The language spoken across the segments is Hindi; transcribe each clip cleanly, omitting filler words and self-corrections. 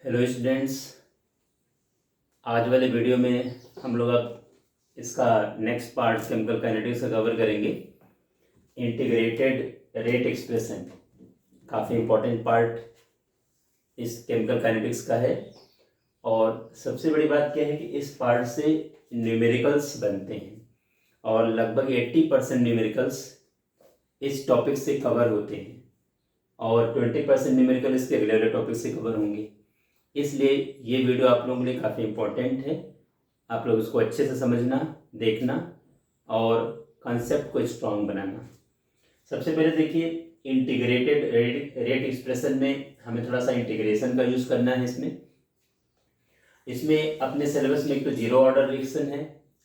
हेलो स्टूडेंट्स, आज वाले वीडियो में हम लोग अब इसका नेक्स्ट पार्ट केमिकल काइनेटिक्स का कवर करेंगे। इंटीग्रेटेड रेट एक्सप्रेशन काफ़ी इम्पोर्टेंट पार्ट इस केमिकल काइनेटिक्स का है। और सबसे बड़ी बात क्या है कि इस पार्ट से न्यूमेरिकल्स बनते हैं और लगभग 80% न्यूमेरिकल्स इस टॉपिक से कवर होते हैं और 20% न्यूमेरिकल इसके रिलेटेड टॉपिक से कवर होंगे। इसलिए ये वीडियो आप लोगों के लिए काफ़ी इम्पोर्टेंट है। आप लोग इसको अच्छे से समझना, देखना और कंसेप्ट को स्ट्रॉन्ग बनाना। सबसे पहले देखिए, इंटीग्रेटेड रेट एक्सप्रेशन में हमें थोड़ा सा इंटीग्रेशन का यूज़ करना है। इसमें अपने सिलेबस में एक तो जीरो ऑर्डर रिएक्शन है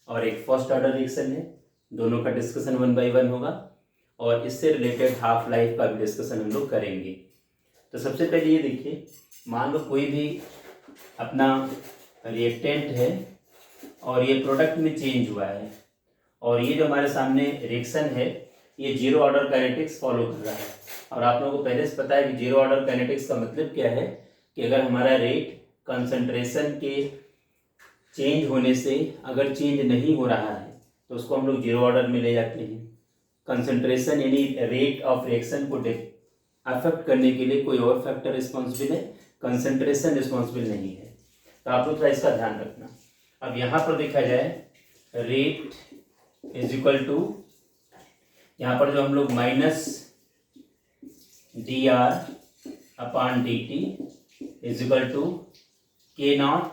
और एक फर्स्ट ऑर्डर रिएक्शन है। दोनों का डिस्कशन 1 by 1 होगा और इससे रिलेटेड हाफ लाइफ का भी डिस्कशन हम लोग करेंगे। तो सबसे पहले ये देखिए, मान लो कोई भी अपना रिएक्टेंट है और ये प्रोडक्ट में चेंज हुआ है और ये जो हमारे सामने रिएक्शन है ये जीरो ऑर्डर काइनेटिक्स फॉलो कर रहा है। और आप लोगों को पहले से पता है कि जीरो ऑर्डर काइनेटिक्स का मतलब क्या है कि अगर हमारा रेट कंसंट्रेशन के चेंज होने से अगर चेंज नहीं हो रहा है तो उसको हम लोग जीरो ऑर्डर में ले जाते हैं। कंसंट्रेशन यानी रेट ऑफ रिएक्शन को अफेक्ट करने के लिए कोई और फैक्टर रिस्पॉन्सिबल है, कंसंट्रेशन रिस्पॉन्सिबल नहीं है। तो आप लोग थोड़ा इसका ध्यान रखना। अब यहाँ पर देखा जाए, रेट इज इक्वल टू, यहाँ पर जो हम लोग minus D R upon D T is equal to K naught,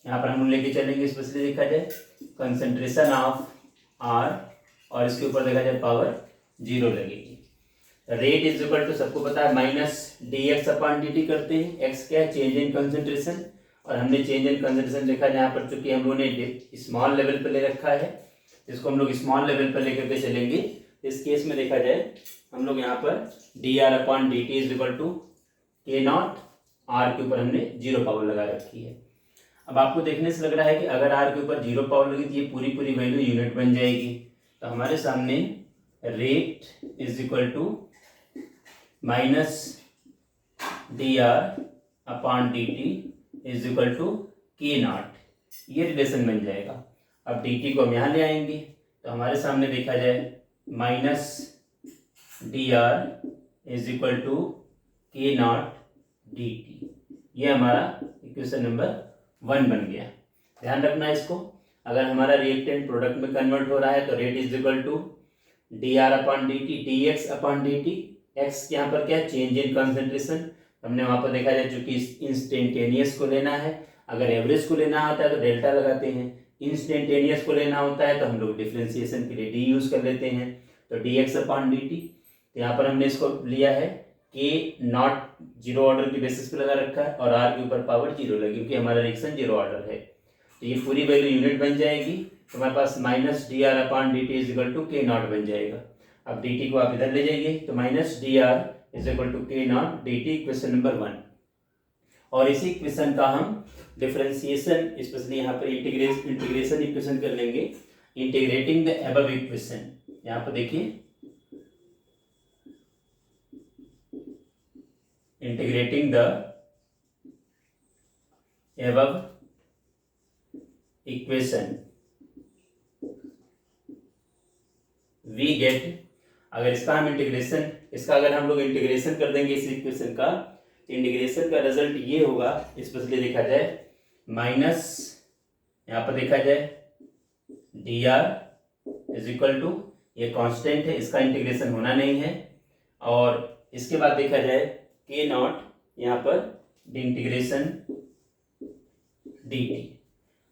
यहाँ पर हम लोग लेके चलेंगे। स्पेशली देखा जाए कंसंट्रेशन ऑफ आर और इसके ऊपर देखा जाए पावर 0 लगेगी। रेट इज इक्वल टू, सबको पता है, minus D X upon D T करते हैं। एक्स क्या है? Change in concentration. और हमने चेंज इन कंसंट्रेशन देखा यहाँ पर, चूंकि हम लोगों ने स्मॉल लेवल पर ले रखा है, इसको हम लोग स्मॉल लेवल पर लेकर के चलेंगे। इस केस में देखा जाए हम लोग यहाँ पर D R upon D T is equal to K naught, R के ऊपर हमने 0 पावर लगा रखी है। अब आपको देखने से लग रहा है कि अगर आर के ऊपर 0 पावर लगी तो ये पूरी पूरी वैल्यू यूनिट बन जाएगी। तो हमारे सामने rate is equal to minus D R upon D T is equal to K naught, ये रिलेशन बन जाएगा। अब डी टी को हम यहाँ ले आएंगे तो हमारे सामने देखा जाए minus D R is equal to K naught D T, ये हमारा इक्वेशन नंबर 1 बन गया। ध्यान रखना इसको, अगर हमारा रिएक्टेंट प्रोडक्ट में कन्वर्ट हो रहा है तो rate is equal to D R upon D T, D X upon D T. X यहाँ पर क्या है? Change in concentration. हमने वहाँ पर देखा जाए चूंकि इंस्टेंटेनियस को लेना है, अगर एवरेज को लेना होता है तो डेल्टा लगाते हैं, इंस्टेंटेनियस को लेना होता है तो हम लोग डिफ्रेंसिएशन के लिए डी यूज़ कर लेते हैं। तो D X upon D T, तो यहाँ पर हमने इसको लिया है के नॉट, जीरो ऑर्डर की बेसिस पे लगा रखा है और आर के ऊपर पावर 0 लगी क्योंकि हमारा रिएक्शन जीरो ऑर्डर है। तो ये पूरी वैल्यू यूनिट बन जाएगी। तो हमारे पास minus D R upon D T is equal to K naught बन जाएगा। अब डी टी को आप इधर ले जाइए तो minus D R is equal to K naught D T, question number 1। और इसी क्वेश्चन का हम डिफरेंशिएशन, स्पेशली यहाँ पर इंटीग्रेशन इक्वेशन कर लेंगे। इंटीग्रेटिंग द अबव इक्वेशन, यहाँ पर देखिए integrating the above equation we get, अगर इसका हम इंटीग्रेशन, इसका अगर हम लोग इंटीग्रेशन कर देंगे इस इक्वेशन का, इंटीग्रेशन का रिजल्ट ये होगा। स्पेशली देखा जाए माइनस, यहाँ पर देखा जाए D R is equal to, ये कांस्टेंट है, इसका इंटीग्रेशन होना नहीं है। और इसके बाद देखा जाए के नॉट, यहाँ पर इंटीग्रेशन डी टी।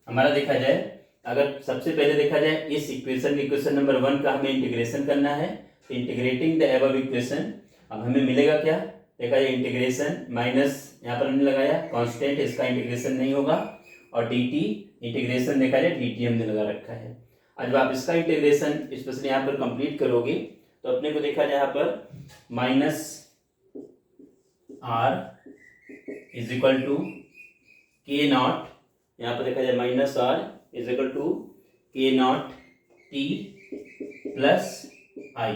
हमारा देखा जाए, अगर सबसे पहले देखा जाए इस इक्वेशन, इक्वेशन नंबर 1 का हमें इंटीग्रेशन करना है। तो इंटीग्रेटिंग द अबव इक्वेशन, अब हमें मिलेगा क्या? देखा जाए इंटीग्रेशन माइनस, यहाँ पर हमने लगाया कांस्टेंट, इसका इंटीग्रेशन नहीं होगा। और डी टी इंटीग्रेशन देखा जाए डी टी हमने लगा रखा है। और जब आप इसका इंटीग्रेशन स्पेशली यहाँ पर कंप्लीट करोगे तो अपने को देखा जाए यहाँ पर minus R is equal to K naught, यहाँ पर देखा जाए minus R is equal to K naught T plus I.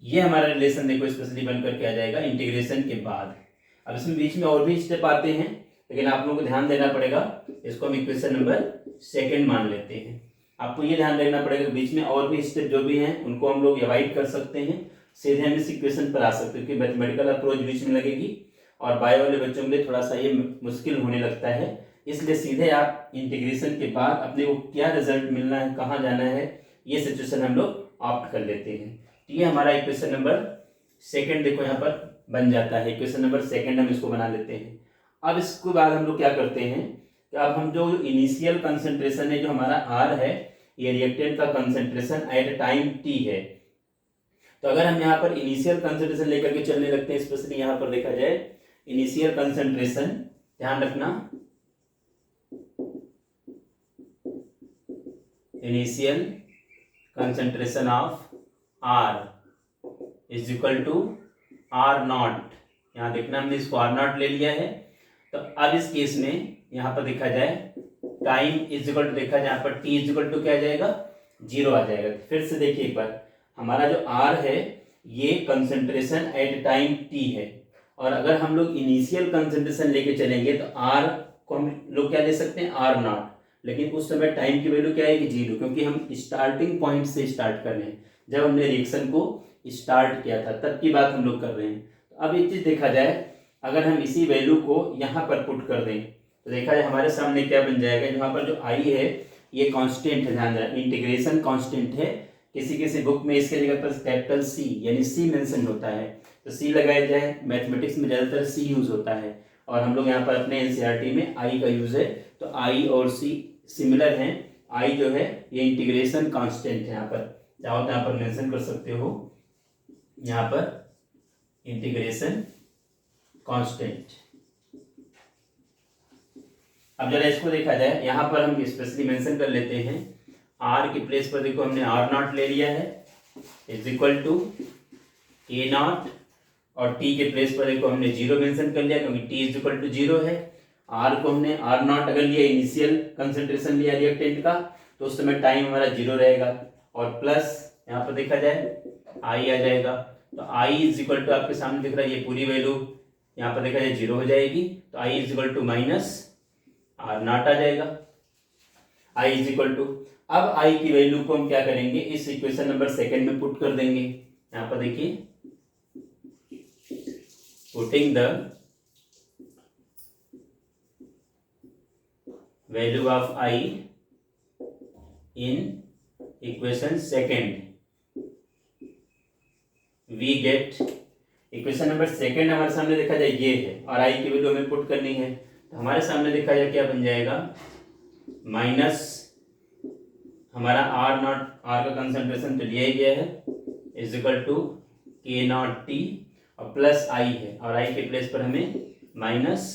ये हमारा रिलेशन देखो स्पेशली बन करके आ जाएगा इंटीग्रेशन के बाद। अब इसमें बीच में और भी स्टेप आते हैं, लेकिन आप लोगों को ध्यान देना पड़ेगा, इसको हम इक्वेशन नंबर सेकंड मान लेते हैं। आपको ये ध्यान रखना पड़ेगा बीच में और भी स्टेप जो भी हैं उनको हम लोग अवॉइड कर सकते हैं, सीधे हम इस इक्वेशन पर आ सकते हैं, क्योंकि मैथमेटिकल अप्रोच बीच में लगेगी और बायो वाले बच्चों के लिए थोड़ा सा ये मुश्किल होने लगता है। इसलिए सीधे आप इंटीग्रेशन के बाद अपने को क्या रिजल्ट मिलना है, कहाँ जाना है, ये सिचुएशन हम लोग ऑप्ट कर लेते हैं। तो ये हमारा इक्वेशन नंबर सेकंड देखो यहाँ पर बन जाता है, इक्वेशन नंबर सेकंड हम इसको बना लेते हैं। अब इसके बाद हम लोग क्या करते हैं कि अब हम जो इनिशियल कंसंट्रेशन है जो हमारा आर है, ये रिएक्टेंट का कंसंट्रेशन एट टाइम टी है। तो अगर हम यहाँ पर इनिशियल कंसंट्रेशन लेकर के चलने लगते हैं, स्पेशली यहाँ पर देखा जाए इनिशियल कंसंट्रेशन, ध्यान रखना initial concentration of R is equal to R naught, यहाँ देखना हमने इसको आर नॉट ले लिया है। तो अब इस केस में यहाँ पर देखा जाए टाइम इज इक्वल टू, देखा जाए यहाँ पर टी इज इक्वल टू क्या आ जाएगा, 0 आ जाएगा। फिर से देखिए एक बार, हमारा जो आर है ये कंसंट्रेशन एट टाइम टी है, और अगर हम लोग इनिशियल कंसंट्रेशन लेके चलेंगे तो आर को हम लोग क्या ले सकते हैं, आर नॉट, लेकिन उस समय टाइम की वैल्यू क्या आएगी, 0, क्योंकि हम स्टार्टिंग पॉइंट से स्टार्ट कर रहे हैं, जब हमने रिएक्शन को स्टार्ट किया था तब की बात हम लोग कर रहे हैं। तो अब एक चीज देखा जाए, अगर हम इसी वैल्यू को यहाँ पर पुट कर दें तो देखा जाए हमारे सामने क्या बन जाएगा, यहाँ पर जो आई है ये कांस्टेंट है, ध्यान देना इंटीग्रेशन कांस्टेंट है। किसी किसी बुक में इसके जगह पर कैपिटल सी यानी सी मेंशन होता है, तो सी लगाया जाए, मैथमेटिक्स में ज़्यादातर सी यूज होता है, और हम लोग यहाँ पर अपने एनसीईआरटी में आई का यूज है। तो आई और सी सिमिलर हैं, आई जो है ये इंटीग्रेशन कांस्टेंट है, यहाँ पर चाहो तो यहाँ पर मेंशन कर सकते हो, यहाँ पर इंटीग्रेशन कांस्टेंट। अब जरा इसको देखा जाए, यहाँ पर हम स्पेशली मेंशन कर लेते हैं, आर की प्लेस पर देखो हमने आर नॉट ले लिया है is equal to A naught, और टी के प्लेस पर देखो हमने 0 मेंशन कर लिया क्योंकि टी इज इक्वल टू 0 है। आर को हमने आर नॉट अगर लिया, इनिशियल कंसंट्रेशन लिया रिएक्टेंट का, तो उस समय टाइम हमारा 0 रहेगा, और प्लस यहाँ पर देखा जाए आई आ जाएगा। तो आई इज इक्वल टू आपके सामने दिख रहा है, ये पूरी वैल्यू यहाँ पर देखा जाए 0 हो जाएगी, तो I is equal to minus R naught आ जाएगा, आई इज इक्वल टू। अब आई की वैल्यू को हम क्या करेंगे, इस इक्वेशन नंबर सेकंड में पुट कर देंगे। यहाँ पर देखिए putting the value of I in equation second we get, equation number second हमारे सामने देखा जाए ये है, और आई की वैल्यू हमें पुट करनी है, तो हमारे सामने देखा जाए क्या बन जाएगा, माइनस हमारा आर नॉट, आर का कंसंट्रेशन तो लिया ही गया है, is equal to K naught T, और प्लस आई है, और आई के प्लेस पर हमें माइनस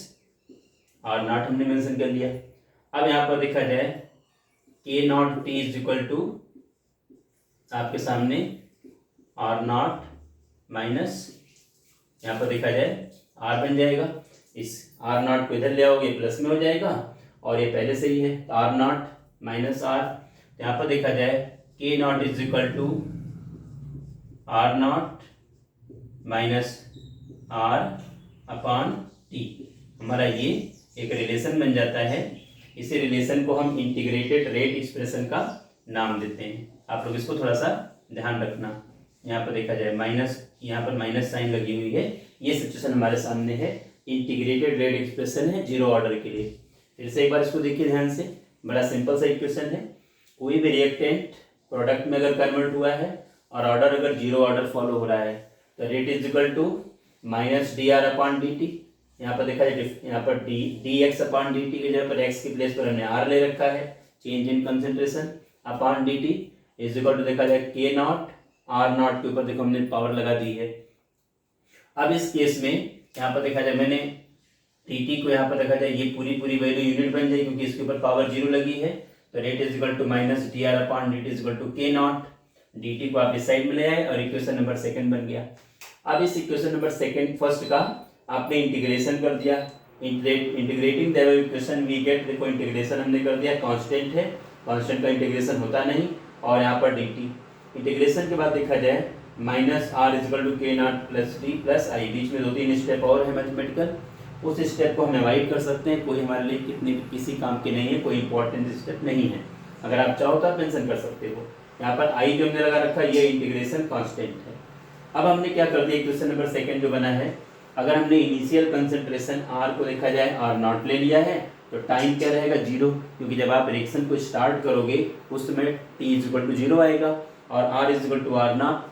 आर नॉट हमने मेंशन कर लिया। अब यहाँ पर देखा जाए K naught T is equal to आपके सामने आर नॉट माइनस, यहाँ पर देखा जाए आर बन जाएगा, इस आर नॉट को इधर ले आओगे प्लस में हो जाएगा, और ये पहले से ही है, तो आर नॉट माइनस आर, यहाँ पर देखा जाए K naught is equal to R naught minus R upon T, हमारा ये एक रिलेशन बन जाता है। इसी रिलेशन को हम इंटीग्रेटेड रेट एक्सप्रेशन का नाम देते हैं। आप लोग इसको थोड़ा सा ध्यान रखना, यहाँ पर देखा जाए माइनस, यहाँ पर माइनस साइन लगी हुई है, ये सिचुएशन हमारे सामने है, इंटीग्रेटेड रेट एक्सप्रेशन है 0 ऑर्डर के लिए। फिर से एक बार इसको देखिए ध्यान से, बड़ा सिंपल सा इक्वेशन है, कोई भी रिएक्टेंट प्रोडक्ट में अगर कन्वर्ट हुआ है और ऑर्डर अगर 0 ऑर्डर फॉलो हो रहा है, तो rate is equal to minus D R upon D T, यहाँ पर देखा जाए यहाँ पर D X upon D T की जगह पर एक्स की प्लेस पर हमने आर ले रखा है, change in concentration upon D T is equal to देखा जाए के नॉट आर नॉट के ऊपर देखो हमने पावर लगा दी है। अब इस केस में यहाँ पर देखा जाए मैंने टी टी को यहाँ पर देखा जाए ये पूरी वैल्यू यूनिट बन जाएगी क्योंकि इसके ऊपर पावर 0 लगी है, तो rate is equal to minus D R upon D T is equal to K naught, D T को आप इस साइड में ले आए और इक्वेशन नंबर सेकंड बन गया। अब इस इक्वेशन नंबर सेकंड फर्स्ट का आपने इंटीग्रेशन कर दिया, integrating the equation we get, देखो इंटीग्रेशन हमने कर दिया, कांस्टेंट है, कांस्टेंट का इंटीग्रेशन होता नहीं, और यहाँ पर डी टी इंटीग्रेशन के बाद देखा जाए minus R is equal to K naught plus D plus I, बीच में 2-3 स्टेप और है मैथमेटिकल, उस स्टेप को हम अवॉइड कर सकते हैं। कोई हमारे लिए किसी काम के नहीं है, कोई इंपॉर्टेंट स्टेप नहीं है। अगर आप चाहो तो आप मेंशन कर सकते हो। यहाँ पर आई जो हमने लगा रखा है ये इंटीग्रेशन कांस्टेंट है। अब हमने क्या कर दिया, क्वेश्चन नंबर सेकंड जो बना है, अगर हमने इनिशियल कंसंट्रेशन आर को देखा जाए आर नॉट ले लिया है तो टाइम क्या रहेगा 0, क्योंकि जब आप रिएक्शन को स्टार्ट करोगे उस समय टी इज इक्वल टू 0 आएगा और R is equal to R naught.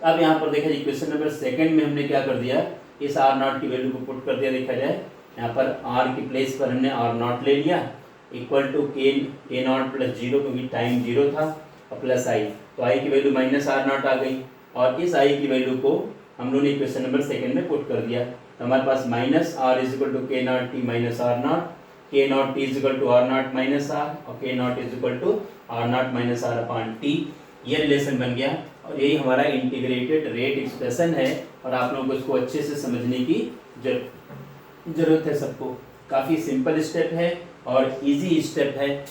अब यहाँ पर देखा जाए क्वेश्चन नंबर सेकंड में हमने क्या कर दिया, इस आर नॉट की वैल्यू को पुट कर दिया। देखा जाए यहाँ पर आर की प्लेस पर हमने आर नॉट ले लिया equal to K naught plus 0, क्योंकि टाइम 0 था, और प्लस आई, तो आई की वैल्यू माइनस आर नॉट आ गई और इस आई की वैल्यू को हम लोगों ने क्वेश्चन नंबर सेकंड में पुट कर दिया। तो हमारे पास minus R is equal to K naught T minus R naught, K naught T is equal to R naught minus R और K naught is equal to R naught minus R upon T. ये रिलेशन बन गया और यही हमारा इंटीग्रेटेड रेट एक्सप्रेशन है और आप लोगों को इसको अच्छे से समझने की जरूरत है। सबको काफ़ी सिंपल स्टेप है और इजी स्टेप है।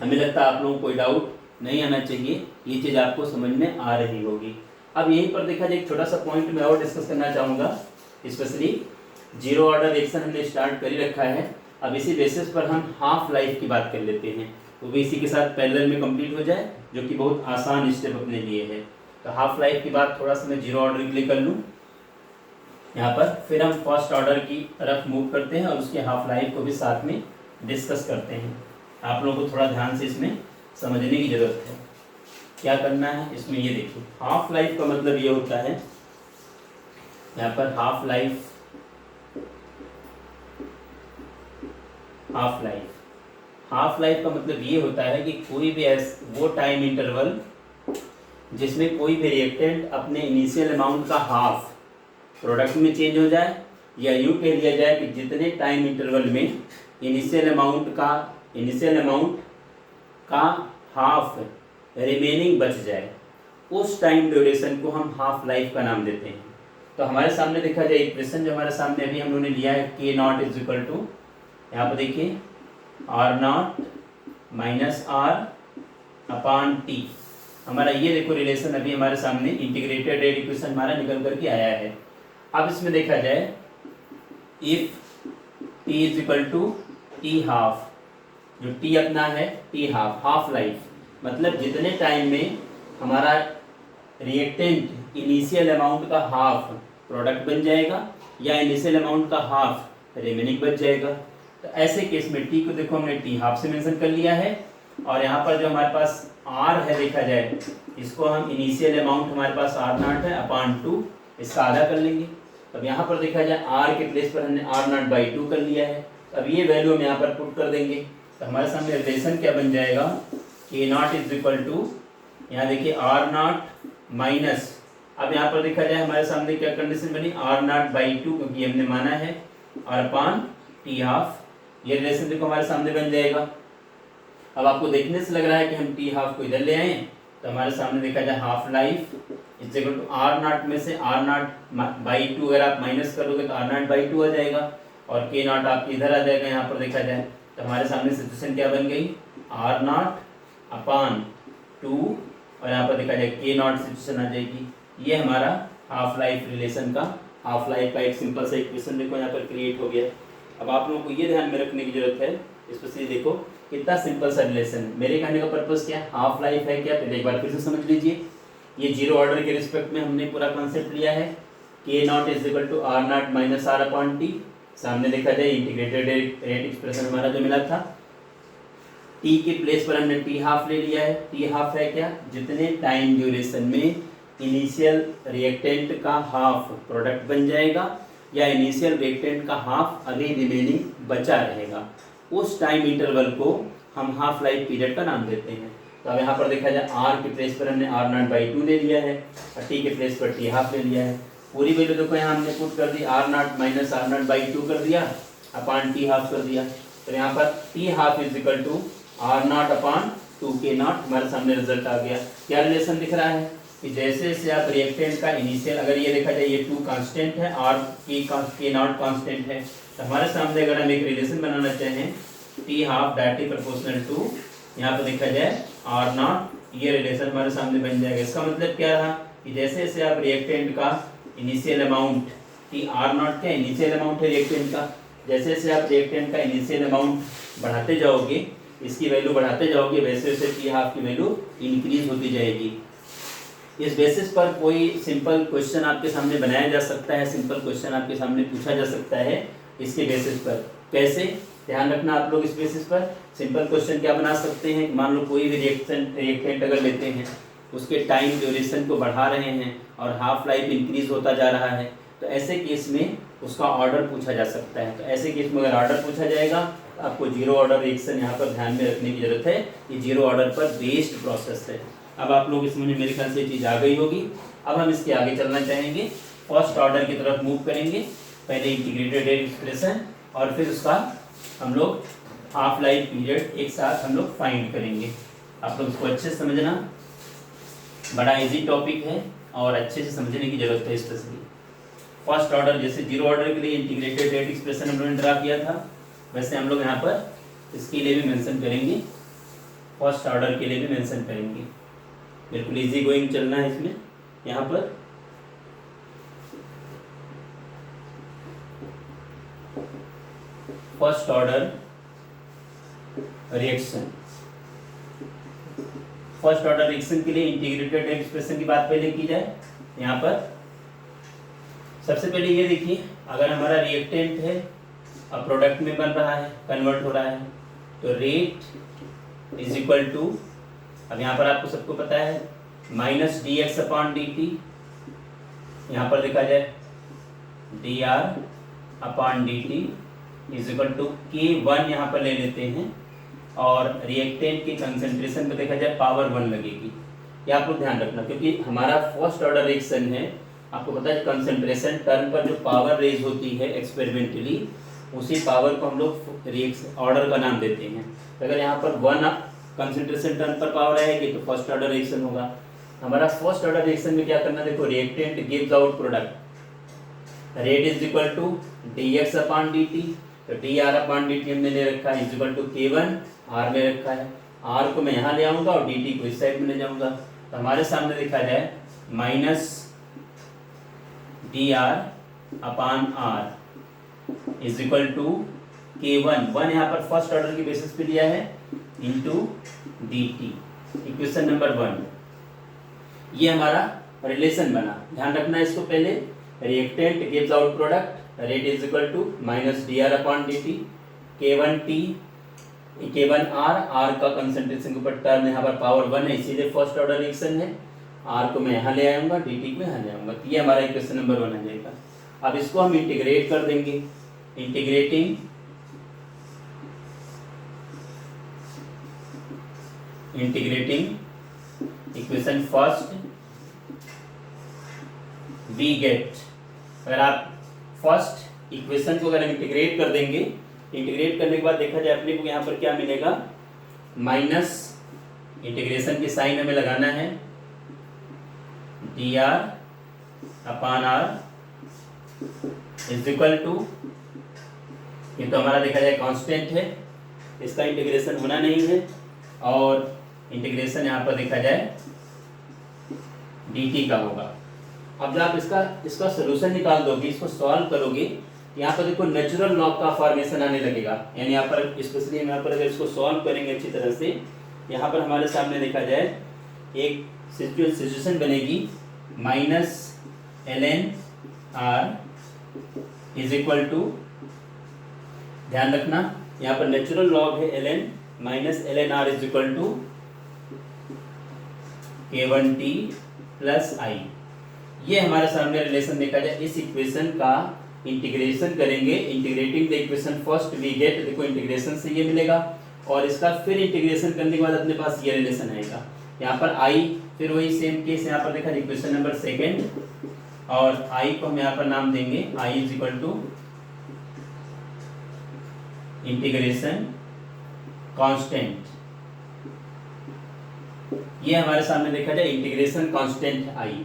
हमें लगता है आप लोगों को कोई डाउट नहीं आना चाहिए, ये चीज़ आपको समझ में आ रही होगी। अब यहीं पर देखा जाए एक छोटा सा पॉइंट मैं और डिस्कस करना चाहूँगा, स्पेशली जीरो ऑर्डर रिएक्शन हमने स्टार्ट कर ही रखा है। अब इसी बेसिस पर हम हाफ लाइफ की बात कर लेते हैं, वो भी इसी के साथ पैरेलल में कंप्लीट हो जाए, जो कि बहुत आसान स्टेप अपने लिए है। तो हाफ लाइफ की बात थोड़ा सा मैं जीरो ऑर्डर के लिए कर लूँ यहाँ पर, फिर हम फर्स्ट ऑर्डर की तरफ मूव करते हैं और उसके हाफ लाइफ को भी साथ में डिस्कस करते हैं। आप लोगों को थोड़ा ध्यान से इसमें समझने की ज़रूरत है। क्या करना है इसमें, ये देखिए हाफ लाइफ का मतलब ये होता है, यहाँ पर हाफ लाइफ का मतलब ये होता है कि कोई भी वो टाइम इंटरवल जिसमें कोई भी रिएक्टेंट अपने इनिशियल अमाउंट का हाफ प्रोडक्ट में चेंज हो जाए, या यूँ कह लिया जाए कि जितने टाइम इंटरवल में इनिशियल अमाउंट का हाफ रिमेनिंग बच जाए, उस टाइम ड्यूरेशन को हम हाफ लाइफ का नाम देते हैं। तो हमारे सामने देखा जाए इक्वेशन जो हमारे सामने अभी हम लोगों ने लिया है, K naught is equal to, यहाँ पर देखिए R naught minus R upon T. हमारा ये देखो रिलेशन अभी हमारे सामने इंटीग्रेटेड रेट इक्वेशन हमारा निकल करके आया है। अब इसमें देखा जाए if T is equal to T half, जो टी अपना है टी हाफ लाइफ, मतलब जितने टाइम में हमारा रिएक्टेंट इनिशियल अमाउंट का हाफ प्रोडक्ट बन जाएगा या इनिशियल अमाउंट का हाफ रिमेनिंग बच जाएगा। तो ऐसे केस में टी को देखो हमने टी हाफ से मेंशन कर लिया है और यहाँ पर जो हमारे पास आर है देखा जाए, इसको हम इनिशियल अमाउंट हमारे पास आर नॉट है अपॉन 2, इसका आधा कर लेंगे। अब यहाँ पर देखा जाए आर के प्लेस पर हमने आर नॉट बाई 2 कर लिया है। अब ये वैल्यू हम यहाँ पर पुट कर देंगे तो हमारे सामने रिलेशन क्या बन जाएगा, के नॉट इज इक्वल टू, यहाँ देखिए आर नॉट माइनस, अब यहाँ पर देखा जाए हमारे सामने क्या कंडीशन बनी, आर नॉट बाई 2 क्योंकि हमने माना है, और अपॉन टी हाफ। ये रिलेशन देखो हमारे सामने बन जाएगा। अब आपको देखने से लग रहा है कि हम टी हाफ को इधर ले आए, तो हमारे सामने देखा जाए half life is equal to R naught में से आर नॉट बाई 2 अगर आप माइनस करोगे तो आर नॉट बाई 2 आ जाएगा और के नॉट आपके इधर आ जाएगा। यहाँ पर देखा जाए तो हमारे सामने सिचुएशन क्या बन गई, आर नॉट अपॉन 2 और यहाँ पर देखा जाए के नॉट सिचुएशन आ जाएगी। ये हमारा हाफ लाइफ रिलेशन का, हाफ लाइफ का एक सिंपल सा इक्वेशन देखो यहाँ पर क्रिएट हो गया। अब आप लोगों को ये ध्यान में रखने की जरूरत है, स्पेशली देखो कितना सिंपल सा रिलेशन है। मेरे कहने का पर्पस क्या है, हाफ लाइफ है क्या, पहले एक बार फिर से समझ लीजिए। ये जीरो ऑर्डर के रिस्पेक्ट में हमने पूरा कॉन्सेप्ट लिया है, K naught is equal to R naught minus R upon T. सामने देखा जाए इंटीग्रेटेड रेट एक्सप्रेशन हमारा जो मिला था, टी के प्लेस पर हमने टी हाफ ले लिया है। टी हाफ है क्या, जितने टाइम ड्यूरेशन में इनिशियल रिएक्टेंट का हाफ प्रोडक्ट बन जाएगा या इनिशियल रिएक्टेंट का हाफ अभी रिमेनिंग बचा रहेगा, उस टाइम इंटरवल को हम हाफ लाइफ पीरियड का नाम देते हैं। तो अब यहाँ पर देखा जाए आर के प्लेस पर हमने आर नॉट बाई 2 ले लिया है और टी के प्लेस पर टी हाफ ले लिया है। पूरी वैल्यू देखो यहाँ हमने पुट कर दी, R naught minus R naught by 2 कर दिया अपॉन टी हाफ कर दिया। तो यहाँ पर T half is equal to R naught upon 2 K not, हमारे सामने रिजल्ट आ गया। क्या रिलेशन दिख रहा है कि जैसे जैसे आप रिएक्टेंट का इनिशियल, अगर ये देखा जाए ये 2 कांस्टेंट है और के नॉट कांस्टेंट है, तो हमारे सामने अगर हम एक रिलेशन बनाना चाहें T half directly proportional to, यहाँ पर देखा जाए आर नॉट, ये रिलेशन हमारे सामने बन जाएगा। इसका मतलब क्या रहा कि जैसे जैसे आप रिएक्टेंट का इनिशियल अमाउंट कि आर नॉट क्या इनिशियल अमाउंट है रिएक्टेंट का। जैसे जैसे आप रिएक्टेंट का इनिशियल अमाउंट बढ़ाते जाओगे, इसकी वैल्यू बढ़ाते जाओगे, वैसे वैसे टी हाफ की वैल्यू इंक्रीज होती जाएगी। इस बेसिस पर कोई सिंपल क्वेश्चन आपके सामने बनाया जा सकता है, सिंपल क्वेश्चन आपके सामने पूछा जा सकता है इसके बेसिस पर। कैसे, ध्यान रखना आप लोग इस बेसिस पर। सिंपल क्वेश्चन क्या बना सकते हैं, मान लो कोई भी रिएक्टेंट अगर लेते हैं, उसके टाइम ड्यूरेशन को बढ़ा रहे हैं और हाफ लाइफ इंक्रीज होता जा रहा है, तो ऐसे केस में उसका ऑर्डर पूछा जा सकता है। तो ऐसे केस में अगर ऑर्डर पूछा जाएगा तो आपको जीरो ऑर्डर रिएक्शन यहाँ पर ध्यान में रखने की जरूरत है। ये जीरो ऑर्डर पर बेस्ड प्रोसेस है। अब आप लोग इसमें मेरे ख्याल से ये चीज़ आ गई होगी। अब हम इसके आगे चलना चाहेंगे, फर्स्ट ऑर्डर की तरफ मूव करेंगे। पहले इंटीग्रेटेड एक्सप्रेशन और फिर उसका हम लोग हाफ लाइफ पीरियड एक साथ हम लोग फाइंड करेंगे। आप लोग इसको अच्छे से समझना, बड़ा इजी टॉपिक है और अच्छे से समझने की जरूरत है। स्पेशली फर्स्ट ऑर्डर, जैसे जीरो ऑर्डर के लिए इंटीग्रेटेड रेट एक्सप्रेशन हम लोगों ने ड्रा किया था, वैसे हम लोग यहाँ पर इसके लिए भी मेंशन करेंगे, फर्स्ट ऑर्डर के लिए भी मेंशन करेंगे। बिल्कुल इजी गोइंग चलना है इसमें। यहाँ पर first order reaction, first order reaction के लिए इंटीग्रेटेड एक्सप्रेशन की बात पहले की जाए। यहाँ पर सबसे पहले ये देखिए, अगर हमारा रिएक्टेंट है और प्रोडक्ट में बन रहा है, कन्वर्ट हो रहा है, तो रेट इज इक्वल टू, अब यहाँ पर आपको सबको पता है, minus D X upon D T, यहाँ पर देखा जाए D R upon D T is equal to K one यहाँ पर ले लेते हैं, और रिएक्टेंट की कंसंट्रेशन पे देखा जाए पावर 1 लगेगी। ये आप लोग ध्यान रखना, क्योंकि हमारा फर्स्ट ऑर्डर रिएक्शन है, आपको पता है कंसंट्रेशन टर्म पर जो पावर रेज होती है एक्सपेरिमेंटली, उसी पावर को हम लोग रिएक्शन ऑर्डर का नाम देते हैं। तो अगर यहाँ पर 1 कंसंट्रेशन टर्म पर पावर आएगी तो फर्स्ट ऑर्डर रिएक्शन होगा। हमारा फर्स्ट ऑर्डर रिएक्शन में क्या करना, देखो reactant gives out product, rate is equal to D X upon D T, तो D R upon D T हमने ले रखा है, is equal to K one R ले रखा है। आर को मैं यहाँ ले आऊँगा और डी टी को इस साइड में ले जाऊँगा, तो हमारे सामने देखा जाए minus D R upon R is equal to K one यहाँ पर फर्स्ट ऑर्डर की बेसिस पे लिया है, into D T, equation number 1। ये हमारा रिलेशन बना, ध्यान रखना इसको। पहले reactant gives out product, rate is equal to minus D R upon D T, K one T, K one R, R का कंसंट्रेशन के ऊपर टर्म यहाँ पर पावर 1 है, इसीलिए फर्स्ट ऑर्डर रिएक्शन है। आर को मैं यहाँ ले आऊँगा, डी टी को यहाँ ले आऊँगा, तो ये हमारा इक्वेशन नंबर 1 आ जाएगा। अब इसको हम इंटीग्रेट कर देंगे, integrating equation first we get, अगर आप फर्स्ट इक्वेशन को अगर इंटीग्रेट कर देंगे, इंटीग्रेट करने के बाद देखा जाए अपने को यहाँ पर क्या मिलेगा, माइनस इंटीग्रेशन की साइन हमें लगाना है, D R upon R is equal to, ये तो हमारा देखा जाए कांस्टेंट है, इसका इंटीग्रेशन होना नहीं है, और इंटीग्रेशन यहाँ पर देखा जाए dt का होगा। अब जब आप इसका सोल्यूशन निकाल दोगे, इसको सॉल्व करोगे, यहाँ पर देखो नेचुरल लॉग का फॉर्मेशन आने लगेगा। यानी यहाँ पर स्पेशली यहाँ पर अगर इसको सॉल्व करेंगे अच्छी तरह से, यहाँ पर हमारे सामने देखा जाए एक सिचुएशन बनेगी, minus ln r is equal to, ध्यान रखना यहाँ पर नेचुरल लॉग है ln, minus ln r is equal to k1t plus I. ये हमारे सामने रिलेशन देखा जाए, इस इक्वेशन का इंटीग्रेशन करेंगे, integrating the equation first we get, देखो इंटीग्रेशन से ये मिलेगा, और इसका फिर इंटीग्रेशन करने के बाद अपने पास ये रिलेशन आएगा। यहाँ पर आई, फिर वही सेम केस यहाँ पर देखा इक्वेशन नंबर सेकेंड, और आई को हम यहाँ पर नाम देंगे, I is equal to integration constant. ये हमारे सामने देखा जाए इंटीग्रेशन कांस्टेंट आई।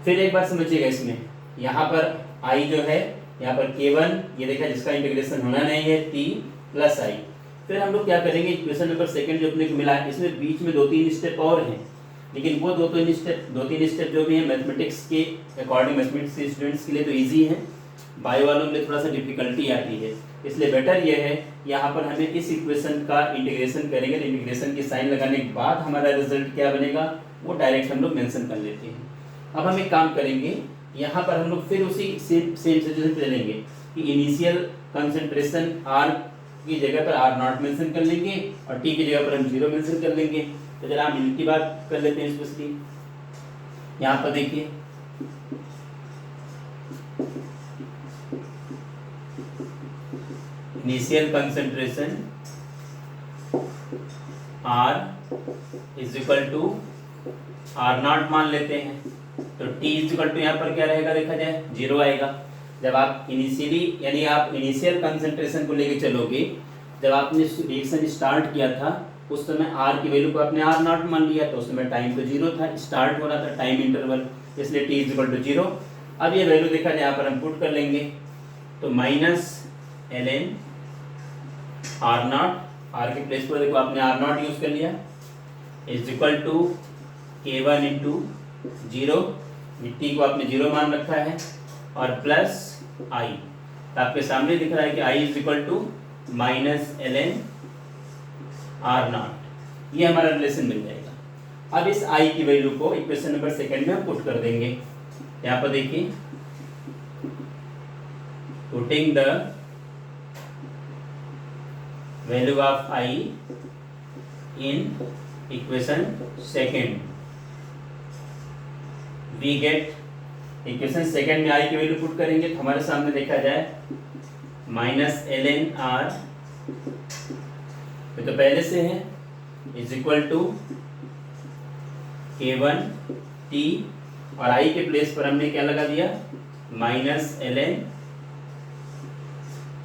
फिर एक बार समझिएगा इसमें, यहाँ पर आई जो है, यहाँ पर k1 ये देखा जिसका इंटीग्रेशन होना नहीं है, t प्लस आई। फिर हम लोग क्या करेंगे, इक्वेशन नंबर सेकंड जो अपने को मिला है, इसमें बीच में 2-3 स्टेप और हैं। लेकिन वो दो तीन स्टेप जो भी है मैथमेटिक्स के अकॉर्डिंग, मैथमेटिक्स के स्टूडेंट्स के लिए तो ईजी है, बायो वालों के लिए थोड़ा सा डिफिकल्टी आती है। इसलिए बेटर ये है यहाँ पर हमें इस इक्वेशन का इंटीग्रेशन करेंगे, तो इंटीग्रेशन की साइन लगाने के बाद हमारा रिजल्ट क्या बनेगा वो डायरेक्ट हम लोग मेंशन कर लेते हैं। अब हम एक काम करेंगे, यहाँ पर हम लोग फिर उसी सेम सिचुएशन पे चलेंगे कि इनिशियल कंसंट्रेशन आर की जगह पर आर नॉट मेंशन कर लेंगे और टी की जगह पर हम 0 मेंशन कर लेंगे। तो जरा हम इनकी बात कर लेते हैं स्पेशली। यहाँ पर देखिए initial concentration R is equal to R naught मान लेते हैं, तो T इज इक्वल टू यहाँ पर क्या रहेगा, देखा जाए 0 आएगा। जब आप इनिशियली यानी आप इनिशियल कंसंट्रेशन को लेके चलोगे, जब आपने रिएक्शन स्टार्ट किया था उस समय R की वैल्यू को आपने आर नॉट मान लिया, तो उस समय टाइम तो 0 था, स्टार्ट हो रहा था टाइम इंटरवल, इसलिए T इज इक्वल टू 0। अब ये वैल्यू देखा जाए यहाँ पर हम पुट कर लेंगे, तो minus ln R naught, R के प्लेस पर देखो आपने आर नॉट यूज कर लिया, is equal to K1 into 0, T को आपने 0 मान रखा है, और प्लस आई, तो आपके सामने दिख रहा है कि I is equal to minus ln R naught. ये हमारा रिलेशन मिल जाएगा। अब इस आई की वैल्यू को इक्वेशन नंबर सेकंड में हम पुट कर देंगे। यहाँ पर देखिए putting the value of I in equation second, we get equation second में आई की वैल्यू पुट करेंगे तो हमारे सामने देखा जाए माइनस ln आर, तो पहले से है, is equal to K1 T, और आई के प्लेस पर हमने क्या लगा दिया, minus ln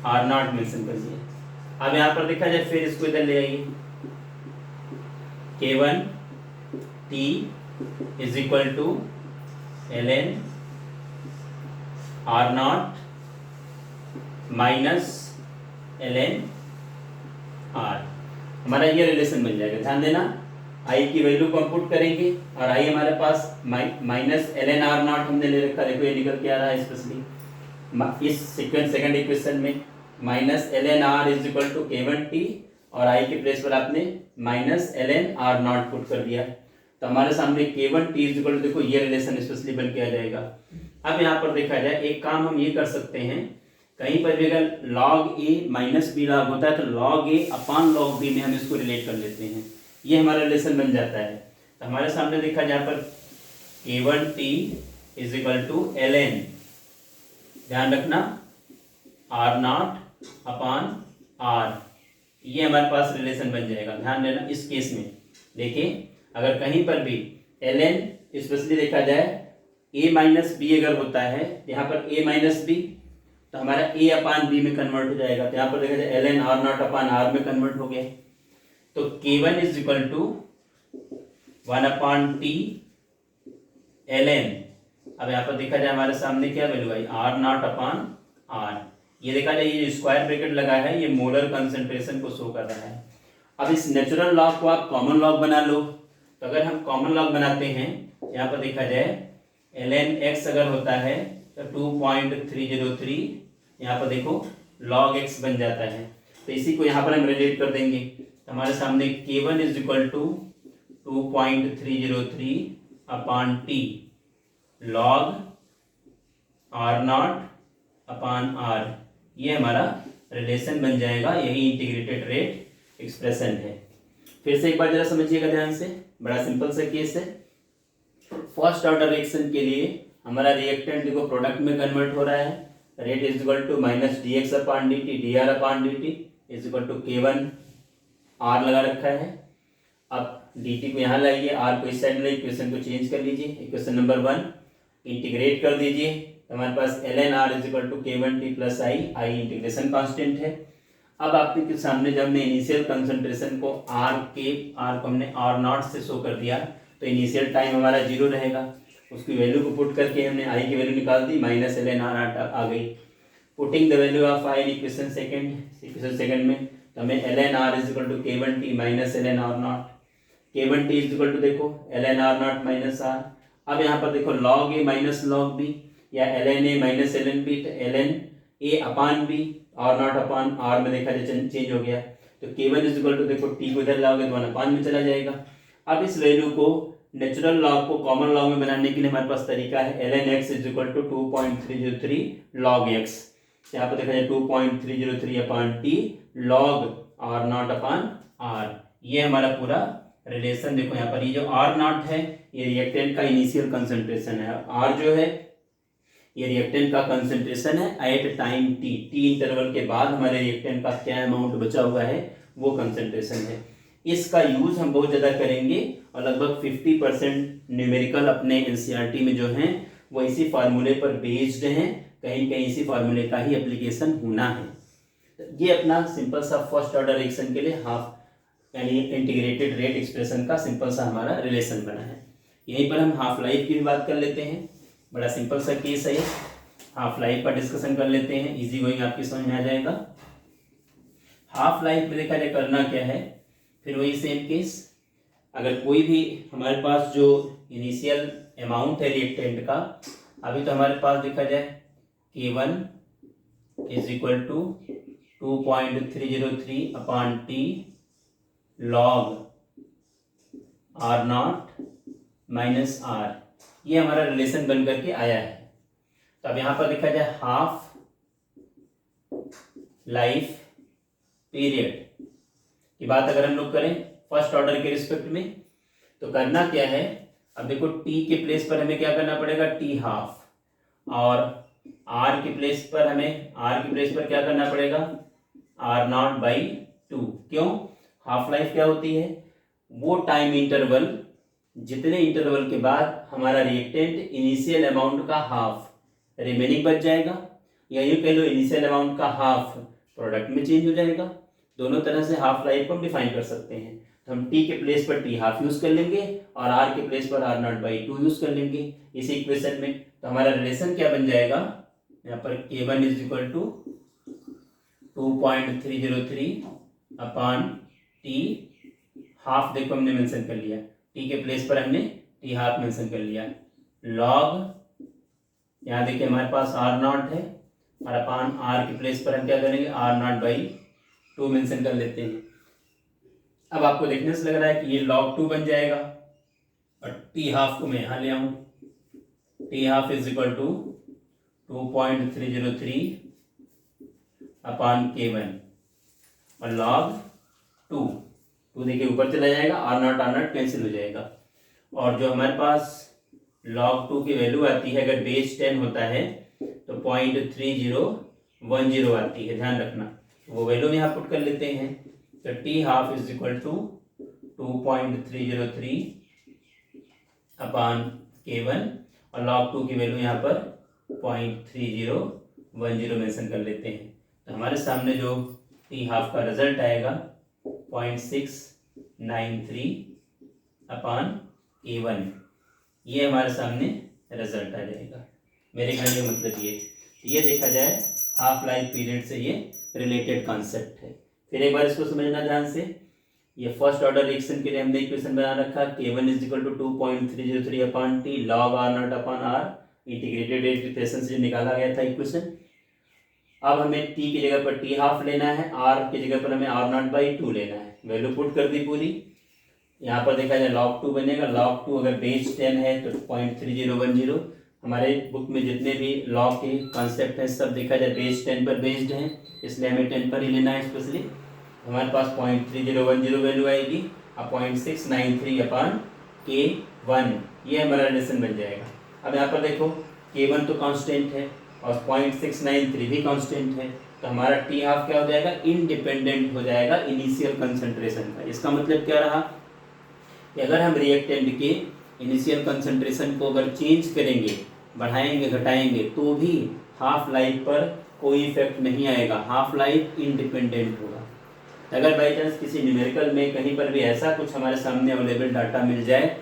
R naught mention कर दिया। अब यहाँ पर देखा जाए फिर इसको इधर ले आइए, K1 T is equal to ln R naught minus ln R, हमारा ये रिलेशन बन जाएगा। ध्यान देना, आई की वैल्यू को हम पुट करेंगे और आई हमारे पास माइनस ln आर नॉट हमने ले रखा, देखो ये निकल के आ रहा है स्पेशली इस सीक्वेंस सेकंड इक्वेशन में, minus ln R is equal to K1 T, और आई के प्लेस पर आपने minus ln R naught put कर दिया, तो हमारे सामने K1 T is equal to, देखो ये रिलेशन स्पेशली बन के आ जाएगा। अब यहाँ पर देखा जाए एक काम हम ये कर सकते हैं, कहीं पर भी अगर log a minus B log होता है तो log a upon log b में हम इसको रिलेट कर लेते हैं, ये हमारा रिलेशन बन जाता है। तो हमारे सामने देखा जाए पर K1 T is equal to ln, ध्यान रखना, आर नॉट अपॉन आर, ये हमारे पास रिलेशन बन जाएगा। ध्यान देना इस केस में देखिए, अगर कहीं पर भी ln स्पेशली देखा जाए a माइनस बी अगर होता है, यहाँ पर a माइनस बी, तो हमारा a अपान बी में कन्वर्ट हो जाएगा, तो यहाँ पर देखा जाए ln R naught upon R में कन्वर्ट हो गया, तो K1 is equal to 1 upon T ln, अब यहाँ पर देखा जाए हमारे सामने क्या वैल्यू आई, आर नॉट अपान आर, ये देखा जाए ये स्क्वायर ब्रैकेट लगा है, ये मोलर कंसंट्रेशन को शो कर रहा है। अब इस नेचुरल लॉग को आप कॉमन लॉग बना लो, तो अगर हम कॉमन लॉग बनाते हैं, यहाँ पर देखा जाए ln x अगर होता है तो 2.303, यहाँ पर देखो log x बन जाता है, तो इसी को यहाँ पर हम रिलेट कर देंगे, तो हमारे सामने K1 is equal to 2.303 upon T log R naught upon R, ये हमारा रिलेशन बन जाएगा, यही इंटीग्रेटेड रेट एक्सप्रेशन है। फिर से एक बार जरा समझिएगा ध्यान से, बड़ा सिंपल सा केस है। फर्स्ट ऑर्डर रिएक्शन के लिए हमारा रिएक्टेंट देखो प्रोडक्ट में कन्वर्ट हो रहा है, rate is equal to minus D X upon D T D R upon D T is equal to K1 R लगा रखा है। अब डी टी को यहाँ लाइए, आर को इस साइड लाइए, इक्वेशन को चेंज कर लीजिए, इक्वेशन नंबर 1 इंटीग्रेट कर दीजिए, तो हमारे पास ln R is equal to K1 T plus I, I integration constant है। अब आपके सामने जब हमने इनिशियल कंसंट्रेशन को आर को हमने आर नॉट से शो कर दिया, तो इनिशियल टाइम हमारा 0 रहेगा, उसकी वैल्यू को पुट करके हमने आई की वैल्यू निकाल दी, माइनस ln आर आ गई। Putting the value of I in equation second में, तो हमें ln R is equal to K1 T minus ln R naught, K1T is equal to देखो ln R naught minus R. अब यहाँ पर देखो log A minus log B या ln A minus ln B, तो ln A upon B, R naught upon R में देखा जाए चेंज हो गया। तो K1 इज इक्वल टू देखो T को इधर लाओगे तो 1 अपान में चला जाएगा। अब इस वैल्यू को नेचुरल लॉग को कॉमन लॉग में बनाने के लिए हमारे पास तरीका है ln x is equal to 2.303 log x। यहाँ पर देखा जाए 2.303 upon T log R naught upon R। ये हमारा पूरा रिलेशन देखो यहाँ पर, ये जो R नॉट है ये रिएक्टेंट का इनिशियल कंसंट्रेशन है, R जो है ये रिएक्टेंट का कंसंट्रेशन है at time T, T interval के बाद हमारे रिएक्टेंट का क्या अमाउंट बचा हुआ है वो कंसंट्रेशन है। इसका यूज हम बहुत ज़्यादा करेंगे और लगभग 50% न्यूमेरिकल अपने एनसीईआरटी में जो हैं वो इसी फार्मूले पर बेस्ड हैं, कहीं कहीं इसी फार्मूले का ही एप्लीकेशन होना है। तो ये अपना सिंपल सा फर्स्ट ऑर्डर रिएक्शन के लिए हाफ यानी इंटीग्रेटेड रेट एक्सप्रेशन का सिंपल सा हमारा रिलेशन बना है। यहीं पर हम हाफ लाइफ की भी बात कर लेते हैं, बड़ा सिंपल सा केस है, हाफ लाइफ का डिस्कशन कर लेते हैं, इजी गोइंग आपकी समझ में आ जाएगा। हाफ लाइफ में देखा जाए करना क्या है, फिर वही सेम केस, अगर कोई भी हमारे पास जो इनिशियल अमाउंट है रिएक्टेंट का, अभी तो हमारे पास देखा जाए K1 is equal to 2.303 upon T log R naught minus R, ये हमारा रिलेशन बन करके आया है। तो अब यहाँ पर देखा जाए हाफ लाइफ पीरियड की बात अगर हम लोग करें फर्स्ट ऑर्डर के रिस्पेक्ट में, तो करना क्या है, अब देखो टी के प्लेस पर हमें क्या करना पड़ेगा, टी हाफ, और आर के प्लेस पर हमें क्या करना पड़ेगा, आर नॉट बाई 2। क्यों, हाफ लाइफ क्या होती है, वो टाइम इंटरवल जितने इंटरवल के बाद हमारा रिएक्टेंट इनिशियल अमाउंट का हाफ रिमेनिंग बच जाएगा, या यूँ कह लो इनिशियल अमाउंट का हाफ प्रोडक्ट में चेंज हो जाएगा। दोनों तरह से हाफ लाइफ को हम डिफाइन कर सकते हैं। तो हम टी के प्लेस पर टी हाफ यूज कर लेंगे और आर के प्लेस पर आर नॉट बाई 2 यूज कर लेंगे इसी इक्वेशन में। तो हमारा रिलेशन क्या बन जाएगा, यहाँ पर K1 is equal to 2.303 upon T half, देखो हमने मेंशन कर लिया, टी के प्लेस पर हमने टी हाफ मेंशन कर लिया, लॉग यहाँ देखिए हमारे पास आर नॉट है और अपान आर के प्लेस पर हम क्या करेंगे, आर नॉट बाई 2 मेंशन कर लेते हैं। अब आपको देखने से लग रहा है कि ये log 2 बन जाएगा और टी हाफ को मैं यहाँ ले आऊँ, T half is equal to 2.303 upon K1 और log 2 देखिए ऊपर चला जाएगा, आर नॉट कैंसिल हो जाएगा, और जो हमारे पास log 2 की वैल्यू आती है अगर बेस 10 होता है तो 0.3010 आती है, ध्यान रखना, वो वैल्यू यहाँ पुट कर लेते हैं। तो T half is equal to 2.303 upon K1 और log 2 की वैल्यू यहाँ पर 0.3010 मेंशन कर लेते हैं। तो हमारे सामने जो टी हाफ का रिजल्ट आएगा 0.693 अपान K1, ये हमारे सामने रिजल्ट आ जाएगा। मेरे कहने का मतलब ये देखा जाए हाफ लाइफ पीरियड से ये रिलेटेड कॉन्सेप्ट है। फिर एक बार इसको समझना ध्यान से, ये फर्स्ट ऑर्डर रिएक्शन के लिए हमने इक्वेशन बना रखा, K1 is equal to 2.303 upon T log R naught upon R, integrated rate equation से निकाला गया था इक्वेशन। अब हमें टी की जगह पर टी हाफ लेना है, R की जगह पर हमें R नॉट बाई 2 लेना है, वैल्यू पुट कर दी पूरी। यहाँ पर देखा जाए log 2 बनेगा, log 2 अगर बेस 10 है तो 0.3010, हमारे बुक में जितने भी लॉ के कॉन्सेप्ट हैं सब देखा जाए बेस 10 पर बेस्ड हैं, इसलिए हमें 10 पर ही लेना है स्पेशली। हमारे पास 0.3010 वैल्यू आएगी और 0.693 अपान K1, ये हमारा रिलेशन बन जाएगा। अब यहाँ पर देखो K1 तो कांस्टेंट है और 0.693 भी कांस्टेंट है, तो हमारा टी हाफ क्या हो जाएगा, इंडिपेंडेंट हो जाएगा इनिशियल कंसंट्रेशन का। इसका मतलब क्या रहा कि अगर हम रिएक्टेंट के इनिशियल कंसंट्रेशन को अगर चेंज करेंगे, बढ़ाएंगे घटाएंगे, तो भी हाफ लाइफ पर कोई इफेक्ट नहीं आएगा, हाफ लाइफ इंडिपेंडेंट होगा। अगर बाई चांस किसी न्यूमेरिकल में कहीं पर भी ऐसा कुछ हमारे सामने अवेलेबल डाटा मिल जाए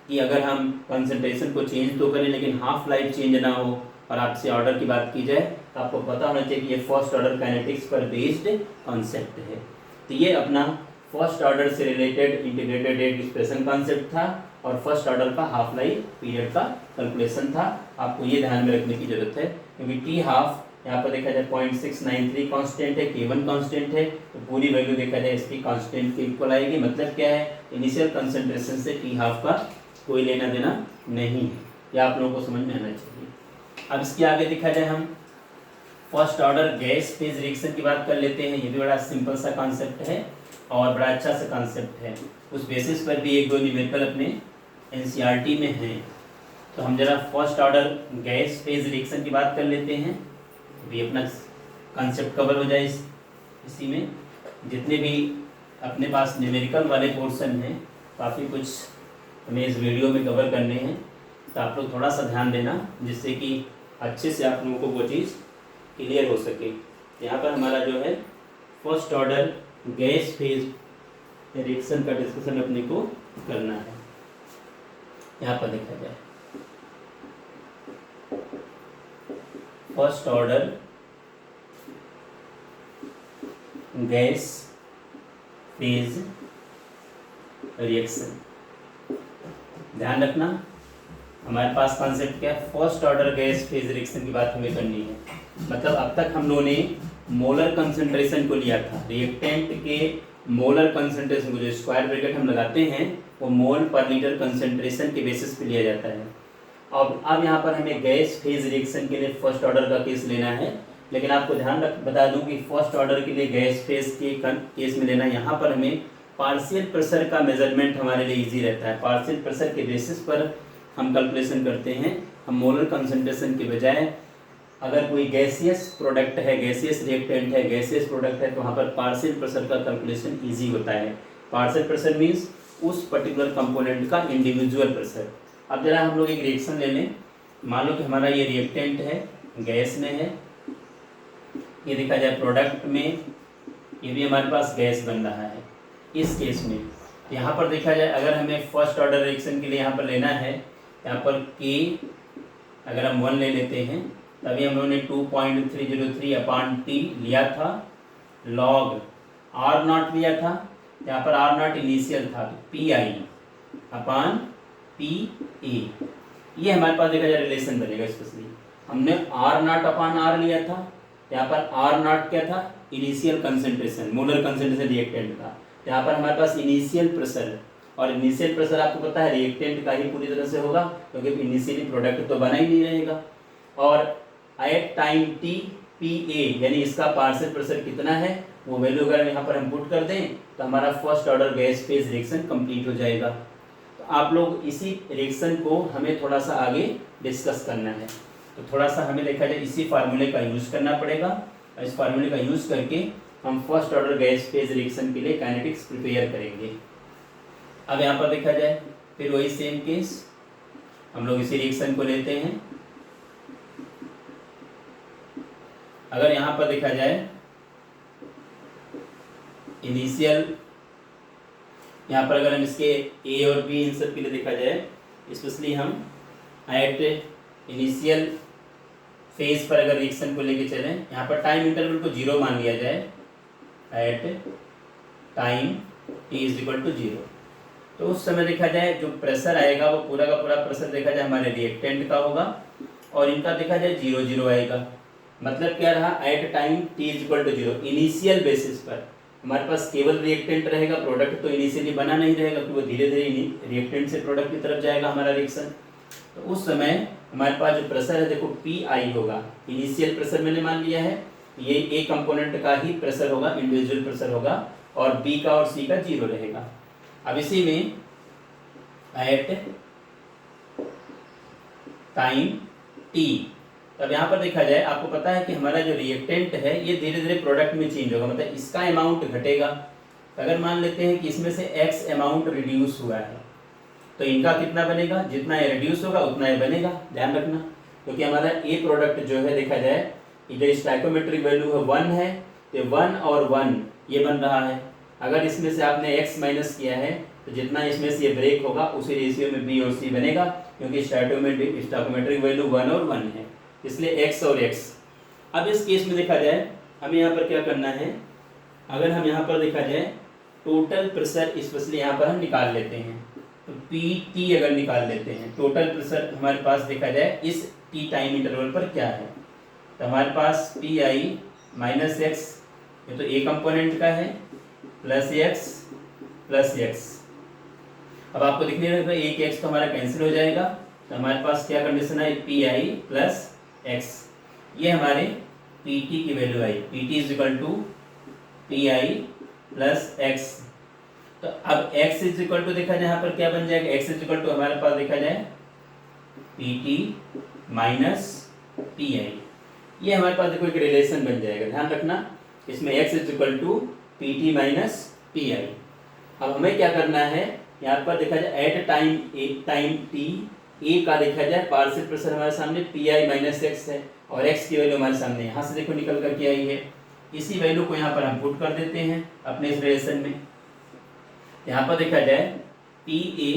कि अगर हम कंसंट्रेशन को चेंज तो करें लेकिन हाफ लाइफ चेंज ना हो और आपसे ऑर्डर की बात की जाए, तो आपको पता होना चाहिए कि ये फर्स्ट ऑर्डर काइनेटिक्स पर बेस्ड कॉन्सेप्ट है। तो ये अपना फर्स्ट ऑर्डर से related integrated rate expression concept था और फर्स्ट ऑर्डर का हाफ लाइफ पीरियड का कैलकुलेशन था। आपको ये ध्यान में रखने की जरूरत है क्योंकि टी हाफ यहाँ पर देखा जाए 0.693 कांस्टेंट है, K1 कांस्टेंट है, तो पूरी वैल्यू देखा जाए इसकी कांस्टेंट के इक्वल आएगी। मतलब क्या है, इनिशियल कंसंट्रेशन से टी हाफ का कोई लेना देना नहीं है, यह आप लोगों को समझ में आना चाहिए। अब इसके आगे देखा जाए हम first order gas phase reaction की बात कर लेते हैं। ये भी बड़ा सिंपल सा कॉन्सेप्ट है और बड़ा अच्छा सा कॉन्सेप्ट है। उस बेसिस पर भी एक दो न्यूमेरिकल अपने एनसीईआरटी में हैं। तो हम जरा first order gas phase reaction की बात कर लेते हैं, भी अपना कॉन्सेप्ट कवर हो जाए इसी में। जितने भी अपने पास न्यूमेरिकल वाले पोर्शन हैं, काफ़ी कुछ हमें इस वीडियो में कवर करने हैं, तो आप लोग थोड़ा सा ध्यान देना जिससे कि अच्छे से आप लोगों को वो चीज़ क्लियर हो सके। यहाँ पर हमारा जो है first order gas phase reaction का डिस्कशन अपने को करना है। यहाँ पर देखा जाए first order gas phase reaction. ध्यान रखना हमारे पास कॉन्सेप्ट क्या है, first order gas phase reaction की बात हमें करनी है। मतलब अब तक हम लोगों ने मोलर कंसंट्रेशन को लिया था, रिएक्टेंट के मोलर कंसंट्रेशन को, जो स्क्वायर ब्रैकेट हम लगाते हैं वो मोल पर लीटर कंसंट्रेशन के बेसिस पे लिया जाता है। अब यहाँ पर हमें गैस फेज रिएक्शन के लिए फर्स्ट ऑर्डर का केस लेना है, लेकिन आपको बता दूं कि फर्स्ट ऑर्डर के लिए गैस फेज के केस में लेना, यहाँ पर हमें पार्शियल प्रेशर का मेजरमेंट हमारे लिए इजी रहता है। पार्शियल प्रेशर के बेसिस पर हम कैलकुलेशन करते हैं। हम मोलर कंसंट्रेशन के बजाय अगर कोई गैसियस प्रोडक्ट है, गैसियस रिएक्टेंट है, गैसियस प्रोडक्ट है, तो वहाँ पर पार्शियल प्रेशर का कैलकुलेशन ईजी होता है। पार्शियल प्रेशर मीन्स उस पर्टिकुलर कंपोनेंट का इंडिविजुअल प्रेशर। अब जरा हम लोग एक रिएक्शन ले लें। मान लो कि हमारा ये रिएक्टेंट है, गैस में है, ये देखा जाए प्रोडक्ट में, ये भी हमारे पास गैस बन रहा है। इस केस में यहाँ पर देखा जाए अगर हमें फर्स्ट ऑर्डर रिएक्शन के लिए यहाँ पर लेना है, यहाँ पर K अगर हम 1 ले लेते हैं, तभी हम लोगों ने 2.303/T लिया था, log R0 लिया था, यहाँ पर R0 इनिशियल था, PI/PA। ये हमारे पास देखा जाए रिलेशन बनेगा। स्पेशली हमने R0/R लिया था, यहाँ पर R0 क्या था, initial concentration, molar concentration reactant का। यहाँ पर हमारे पास इनिशियल प्रेशर, और इनिशियल प्रेशर आपको पता है रिएक्टेंट का ही पूरी तरह से होगा क्योंकि इनिशियली प्रोडक्ट तो बना ही नहीं रहेगा। और एट टाइम टी PA यानी इसका पार्शियल प्रेशर कितना है वो वैल्यू अगर यहाँ पर हम पुट कर दें तो हमारा first order gas phase reaction complete हो जाएगा। तो आप लोग इसी रिएक्शन को हमें थोड़ा सा आगे डिस्कस करना है, तो थोड़ा सा हमें देखा जाए इसी फार्मूले का यूज़ करना पड़ेगा। और इस फार्मूले का यूज़ करके हम first order gas phase reaction के लिए काइनेटिक्स प्रिपेयर करेंगे। अब यहाँ पर देखा जाए फिर वही सेम केस, हम लोग इसी रिएक्शन को लेते हैं। अगर यहाँ पर देखा जाए इनिशियल, यहाँ पर अगर हम इसके A और B इन सब के लिए देखा जाए, स्पेशली हम एट इनिशियल फेज पर अगर रिएक्शन को लेके चलें, यहाँ पर टाइम इंटरवल को 0 मान लिया जाए, एट टाइम T = 0, तो उस समय देखा जाए जो प्रेशर आएगा वो पूरा का पूरा प्रेशर देखा जाए हमारे रिएक्टेंट का होगा और इनका देखा जाए 0 आएगा। मतलब क्या रहा, at time T = 0 initial basis पर हमारे पास केवल रिएक्टेंट रहेगा, प्रोडक्ट तो इनिशियली बना नहीं रहेगा क्योंकि वो धीरे धीरे रिएक्टेंट से प्रोडक्ट की तरफ जाएगा हमारा रिएक्शन। तो उस समय हमारे पास जो प्रेशर है देखो PI होगा, इनिशियल प्रेशर मैंने मान लिया है, ये A कंपोनेंट का ही प्रेशर होगा, इंडिविजुअल प्रेशर होगा, और B का और C का 0 रहेगा। अब इसी में एट टाइम T, तब यहाँ पर देखा जाए आपको पता है कि हमारा जो रिएक्टेंट है ये धीरे धीरे प्रोडक्ट में चेंज होगा, मतलब इसका अमाउंट घटेगा। अगर मान लेते हैं कि इसमें से X अमाउंट रिड्यूस हुआ है तो इनका कितना बनेगा, जितना ये रिड्यूस होगा उतना ये बनेगा। ध्यान रखना क्योंकि हमारा A प्रोडक्ट जो है देखा जाए इधर स्टोइकोमेट्रिक वैल्यू है 1 है, तो 1 और 1 ये बन रहा है। अगर इसमें से आपने X माइनस किया है तो जितना इसमें से ये ब्रेक होगा उसी रेशियो में B और C बनेगा, क्योंकि स्टोइकोमेट्रिक वैल्यू 1 और 1 है, इसलिए X और X। अब इस केस में देखा जाए हमें यहाँ पर क्या करना है, अगर हम यहाँ पर देखा जाए टोटल प्रेशर स्पेशली यहाँ पर हम निकाल लेते हैं। तो PT अगर निकाल लेते हैं, टोटल प्रेशर हमारे पास देखा जाए इस T टाइम इंटरवल पर क्या है, तो हमारे पास PI माइनस एक्स, ये तो A कंपोनेंट का है, प्लस एक्स। अब आपको दिखने लगा एक एक्स तो हमारा कैंसिल हो जाएगा, तो हमारे पास क्या कंडीशन है, PI प्लस एक्स, ये हमारे PT की वैल्यू आई, PT is equal to PI plus X. तो अब x इज इक्वल टू देखा जाए यहाँ पर क्या बन जाएगा, x इज इक्वल टू हमारे पास देखा जाए PT माइनस PI, ये हमारे पास देखो एक रिलेशन बन जाएगा, ध्यान रखना इसमें x is equal to PT minus PI। अब हमें क्या करना है, यहाँ पर देखा जाए एट टाइम t a का देखा जाए पार्शियल प्रेशर हमारे सामने PI माइनस एक्स है, और x की वैल्यू हमारे सामने यहाँ से देखो निकल कर के आई है। इसी वैल्यू को यहाँ पर हम पुट कर देते हैं अपने इस रिलेशन में। यहाँ पर देखा जाए PA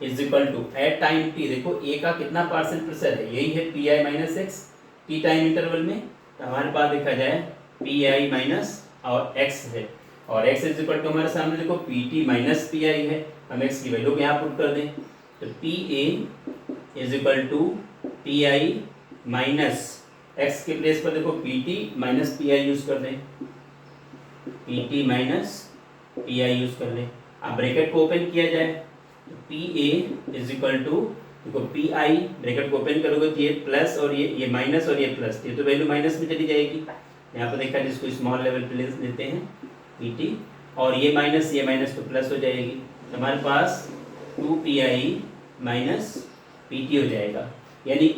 is equal to at time t, देखो a का कितना पार्शियल प्रेशर है, यही है PI minus x t time interval में, तो हमारे पास देखा जाए PI माइनस और x है, और x इज इक्वल टू हमारे सामने देखो PT माइनस PI है, हम x की वैल्यू को यहाँ पुट कर दें, तो PA is equal to PI minus x के प्लेस पर देखो PT माइनस PI यूज कर दें, PT माइनस PI यूज कर लें। अब ब्रैकेट को ओपन किया जाए तो PA इज इक्वल टू देखो PI, ब्रैकेट को ओपन करोगे तो ये प्लस और ये माइनस और ये प्लस, ये तो वैल्यू माइनस में चली जाएगी। यहाँ पर देखा जिसको स्मॉल लेवल पे लेते हैं PT, और ये माइनस तो प्लस हो जाएगी, तो हमारे पास 2PI माइनस PT हो जाएगा। यानी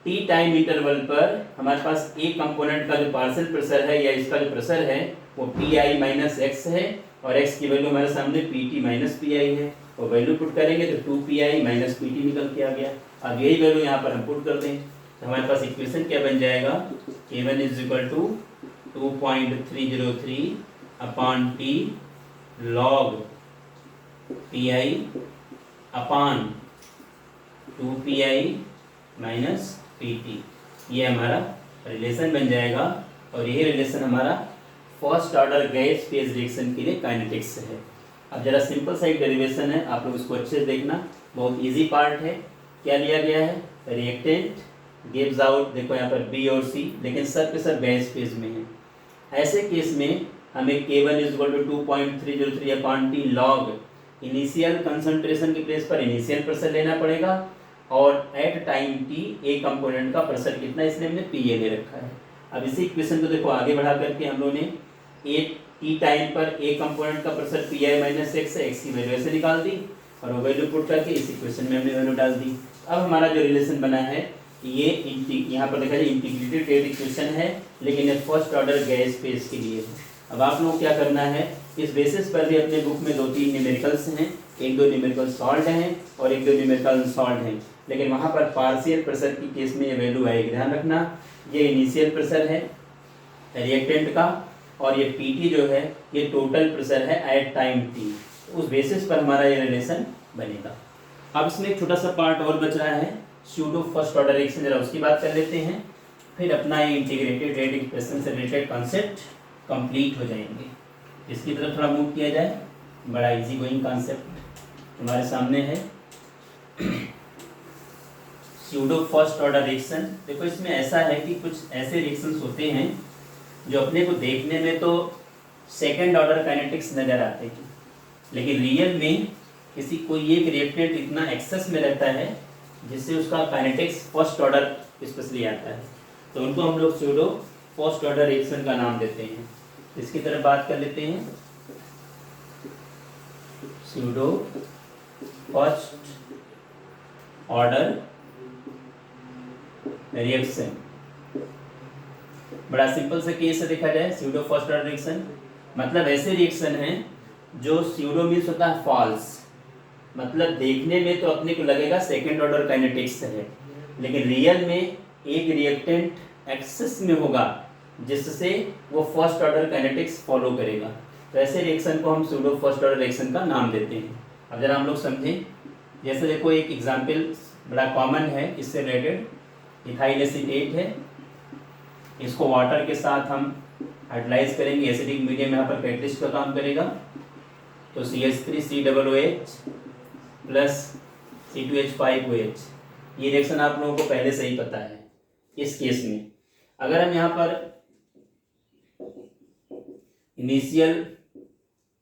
T टाइम इंटरवल पर हमारे पास एक कंपोनेंट का जो पार्शियल प्रेशर है या इसका जो प्रेशर है वो PI माइनस एक्स है, और x की वैल्यू हमारे सामने PT माइनस PI है, वो वैल्यू पुट करेंगे तो 2PI माइनस PT निकल के आ गया। अब यही वैल्यू यहाँ पर हम पुट कर दें तो हमारे पास इक्वेशन क्या बन जाएगा, K1 is equal to 2.303 upon T log PI upon 2PI minus PT, ये हमारा रिलेशन बन जाएगा, और यही रिलेशन हमारा first order gas phase reaction के लिए काइनेटिक्स है। अब जरा सिंपल सा एक डेरिवेशन है, आप लोग इसको अच्छे से देखना, बहुत इजी पार्ट है। क्या लिया गया है, रिएक्टेंट गिव्स आउट, देखो यहाँ पर B और C, लेकिन सब के सब गैस फेज में है। ऐसे केस में हमें K1 is equal to 2.303 upon T log initial concentration के प्लेस पर इनिशियल प्रेशर लेना पड़ेगा, और at time T A component का प्रेशर कितना, इसलिए हमने PA ले रखा है। अब इसी इक्वेशन को देखो आगे बढ़ा करके हम लोगों ने T टाइम पर A कंपोनेंट का प्रेशर PI माइनस एक्स है, x की वैल्यू ऐसे निकाल दी, और वो वैल्यू पुट करके इस इक्वेशन में हमने वैल्यू डाल दी। अब हमारा जो रिलेशन बना है ये यहाँ पर देखा जाए इंटीग्रेटेड रेट इक्वेशन है, लेकिन ये फर्स्ट ऑर्डर गैस फेज के लिए है। अब आप लोगों को क्या करना है, इस बेसिस पर भी अपने बुक में 2-3 न्यूमेरिकल्स हैं, 1-2 न्यूमेरिकल सॉल्व हैं और 1-2 न्यूमेरिकल अनसॉल्व हैं, लेकिन वहाँ पर पार्शियल प्रेशर की केस में ये वैल्यू आएगी। ध्यान रखना ये इनिशियल प्रेशर है रिएक्टेंट का, और ये PT जो है ये टोटल प्रेशर है एट टाइम T, उस बेसिस पर हमारा ये रिलेशन बनेगा। अब इसमें एक छोटा सा पार्ट और बच रहा है, स्यूडो फर्स्ट ऑर्डर रिएक्शन, जरा उसकी बात कर लेते हैं, फिर अपना ये इंटीग्रेटेड रेट इक्वेशन से रिलेटेड कॉन्सेप्ट कंप्लीट हो जाएंगे। इसकी तरफ थोड़ा मूव किया जाए, बड़ा इजी गोइंग कॉन्सेप्ट हमारे सामने है। स्यूडो फर्स्ट ऑर्डर रिएक्शन, देखो इसमें ऐसा है कि कुछ ऐसे रिएक्शंस होते हैं जो अपने को देखने में तो सेकंड ऑर्डर काइनेटिक्स नज़र आते हैं, लेकिन रियल में किसी कोई एक रिएक्टेंट इतना एक्सेस में रहता है जिससे उसका काइनेटिक्स फर्स्ट ऑर्डर स्पेशली आता है, तो उनको हम लोग स्यूडो फर्स्ट ऑर्डर रिएक्शन का नाम देते हैं। इसकी तरफ बात कर लेते हैं, स्यूडो फर्स्ट ऑर्डर रिएक्शन, बड़ा सिंपल सा केस है देखा जाए। स्यूडो फर्स्ट ऑर्डर रिएक्शन मतलब ऐसे रिएक्शन है जो स्यूडो मीन्स होता है फॉल्स, मतलब देखने में तो अपने को लगेगा सेकेंड ऑर्डर काइनेटिक्स है, लेकिन रियल में एक रिएक्टेंट एक्सेस में होगा जिससे वो फर्स्ट ऑर्डर काइनेटिक्स फॉलो करेगा, तो ऐसे रिएक्शन को हम स्यूडो फर्स्ट ऑर्डर रिएक्शन का नाम देते हैं। अब जरा हम लोग समझें, जैसे देखो एक एग्जाम्पल बड़ा कॉमन है इससे रिलेटेड, इथाइल एसीटेट है, इसको वाटर के साथ हम हाइड्रोलाइज करेंगे, एसिडिक मीडियम यहाँ पर कैटलिस्ट का काम करेगा, तो CH3COOH प्लस C2H5OH, ये रिएक्शन आप लोगों को पहले से ही पता है। इस केस में अगर हम यहाँ पर इनिशियल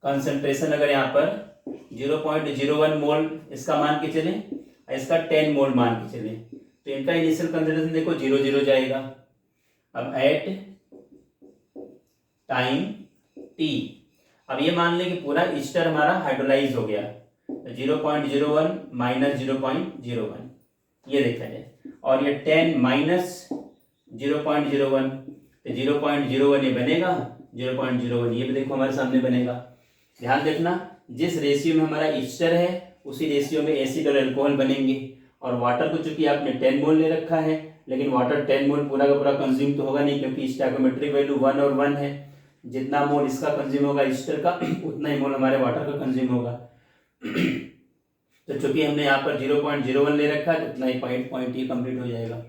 कंसंट्रेशन अगर यहाँ पर 0.01 मोल इसका मान के चलें, इसका 10 मोल मान के चलें, तो इनका इनिशियल कंसंट्रेशन देखो 0 जाएगा। अब एट टाइम t, अब ये मान लें कि पूरा ईस्टर हमारा हाइड्रोलाइज हो गया, तो 0.01 माइनस 0.01 ये देखा जाए, और ये 10 माइनस 0.01, तो 0.01 ये बनेगा, 0.01 ये भी देखो हमारे सामने बनेगा। ध्यान देखना, जिस रेशियो में हमारा ईस्टर है उसी रेशियो में एसिड और अल्कोहल बनेंगे। और वाटर को चूंकि आपने 10 मोल ले रखा है, लेकिन वाटर 10 मोल पूरा का पूरा कंज्यूम तो होगा नहीं, क्योंकि स्टोइकोमेट्रिक वैल्यू 1 और 1 है। जितना मोल इसका कंज्यूम होगा ईस्टर का, उतना ही मोल हमारे वाटर का कंज्यूम होगा। तो चूंकि हमने यहाँ पर 0.01 ले रखा है, तो उतना ही पॉइंट ये कंप्लीट हो जाएगा।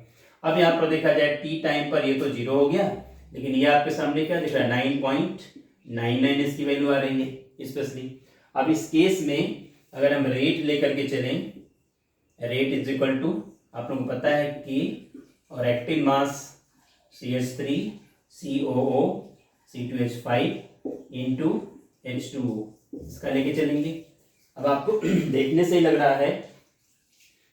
अब यहाँ पर देखा जाए टी टाइम पर ये तो 0 हो गया, लेकिन ये आपके सामने क्या दिख रहा है, 9.99 इसकी वैल्यू आ रही है स्पेशली। अब इस केस में अगर हम रेट लेकर के चलें, रेट इज इक्वल टू, आप लोगों को पता है कि, और active mass CH3 COO C2H5 into H2O, इसका लेके चलेंगे। अब आपको देखने से ही लग रहा है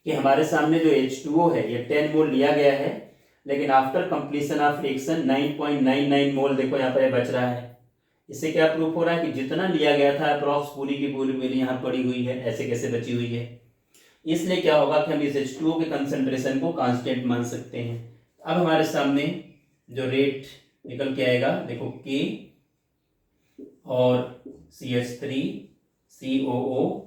कि हमारे सामने जो H2O है ये 10 मोल लिया गया है, लेकिन आफ्टर कंप्लीशन ऑफ रिएक्शन 9.99 मोल देखो यहाँ पर बच रहा है। इससे क्या प्रूफ हो रहा है कि जितना लिया गया था अप्रॉक्स पूरी की पूरी वैल्यू यहाँ पड़ी हुई है, ऐसे कैसे बची हुई है। इसलिए क्या होगा कि हम इस H2O के कंसंट्रेशन को कांस्टेंट मान सकते हैं। अब हमारे सामने जो रेट निकल के आएगा देखो, K और CH3 COO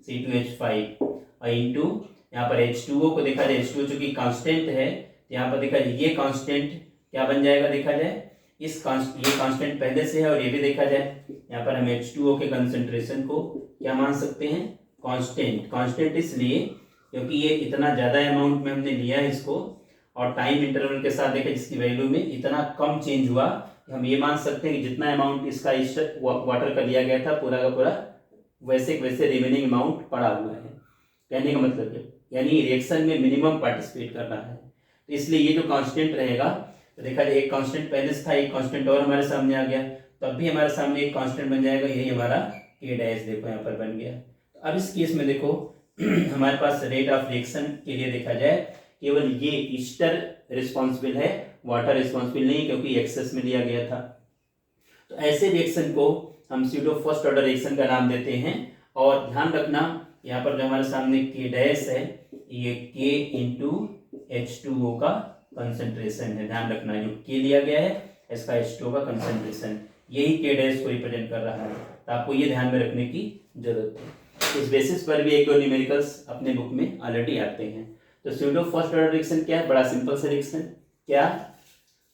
C2H5 और इंटू यहाँ पर H2O को देखा जाए, H2O चूंकि कांस्टेंट है, तो यहाँ पर देखा जाए ये कांस्टेंट क्या बन जाएगा, देखा जाए ये कांस्टेंट पहले से है, और ये भी देखा जाए यहाँ पर हम H2O के कंसंट्रेशन को क्या मान सकते हैं, कांस्टेंट इसलिए क्योंकि ये इतना ज़्यादा अमाउंट में हमने लिया है इसको, और टाइम इंटरवल के साथ देखा जिसकी वैल्यू में इतना कम चेंज हुआ कि हम ये मान सकते हैं कि जितना अमाउंट इसका वाटर का लिया गया था पूरा का पूरा वैसे रिमेनिंग अमाउंट पड़ा हुआ है। कहने का मतलब है यानी रिएक्शन में मिनिमम पार्टिसिपेट कर रहा है, तो इसलिए ये जो कांस्टेंट रहेगा, तो देखा जाए एक कांस्टेंट पहले से था, एक कांस्टेंट और हमारे सामने आ गया, तब भी हमारे सामने एक कांस्टेंट बन जाएगा, यही हमारा K डैश देखो यहाँ पर बन गया। तो अब इस केस में देखो हमारे पास रेट ऑफ रिएक्शन के लिए देखा जाए केवल ये ईस्टर रिस्पॉन्सिबल है, वाटर रिस्पॉन्सिबल नहीं, क्योंकि एक्सेस में लिया गया था। तो ऐसे रिएक्शन को हम स्यूडो फर्स्ट ऑर्डर रिएक्शन का नाम देते हैं। और ध्यान रखना यहाँ पर जो हमारे सामने K डैश है, ये K इंटू H2O का कंसंट्रेशन है। ध्यान रखना जो K लिया गया है इसका H2O का कंसंट्रेशन, यही K डैश को रिप्रेजेंट कर रहा है, तो आपको ये ध्यान में रखने की जरूरत है। इस बेसिस पर भी एक दो न्यूमेरिकल्स अपने बुक में ऑलरेडी आते हैं। तो स्यूडो फर्स्ट ऑर्डर रिएक्शन क्या है, बड़ा सिंपल सा रिएक्शन, क्या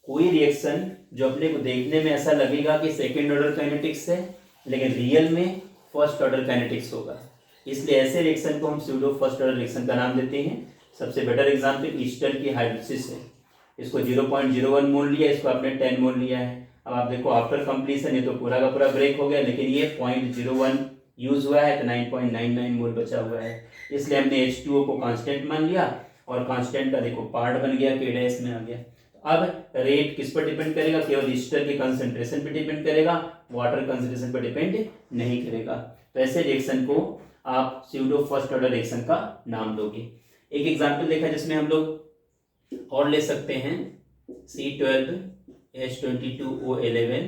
कोई रिएक्शन जो अपने को देखने में ऐसा लगेगा कि सेकेंड ऑर्डर काइनेटिक्स है, लेकिन रियल में फर्स्ट ऑर्डर काइनेटिक्स होगा, इसलिए ऐसे रिएक्शन को हम स्यूडो फर्स्ट ऑर्डर रिएक्शन का नाम देते हैं। सबसे बेटर एग्जांपल ईस्टर की हाइड्रोलिसिस है, इसको 0.01 मोल लिया, इसको आपने 10 मोल लिया है। अब आप देखो आफ्टर कंप्लीशन ये तो पूरा का पूरा ब्रेक हो गया, लेकिन ये 0.01 यूज हुआ है, तो 9.99 मोल बचा हुआ है, इसलिए हमने H2O को कांस्टेंट मान लिया, और कांस्टेंट का देखो पार्ट बन गया, K डैश में आ गया। अब रेट किस पर डिपेंड करेगा, केवल ईस्टर के कंसंट्रेशन पर डिपेंड करेगा, वाटर कंसंट्रेशन पर डिपेंड नहीं करेगा। तो ऐसे रिएक्शन को आप स्यूडो फर्स्ट ऑर्डर रिएक्शन का नाम दोगे। एक एग्जांपल देखा जिसमें हम लोग और ले सकते हैं, C12H22O11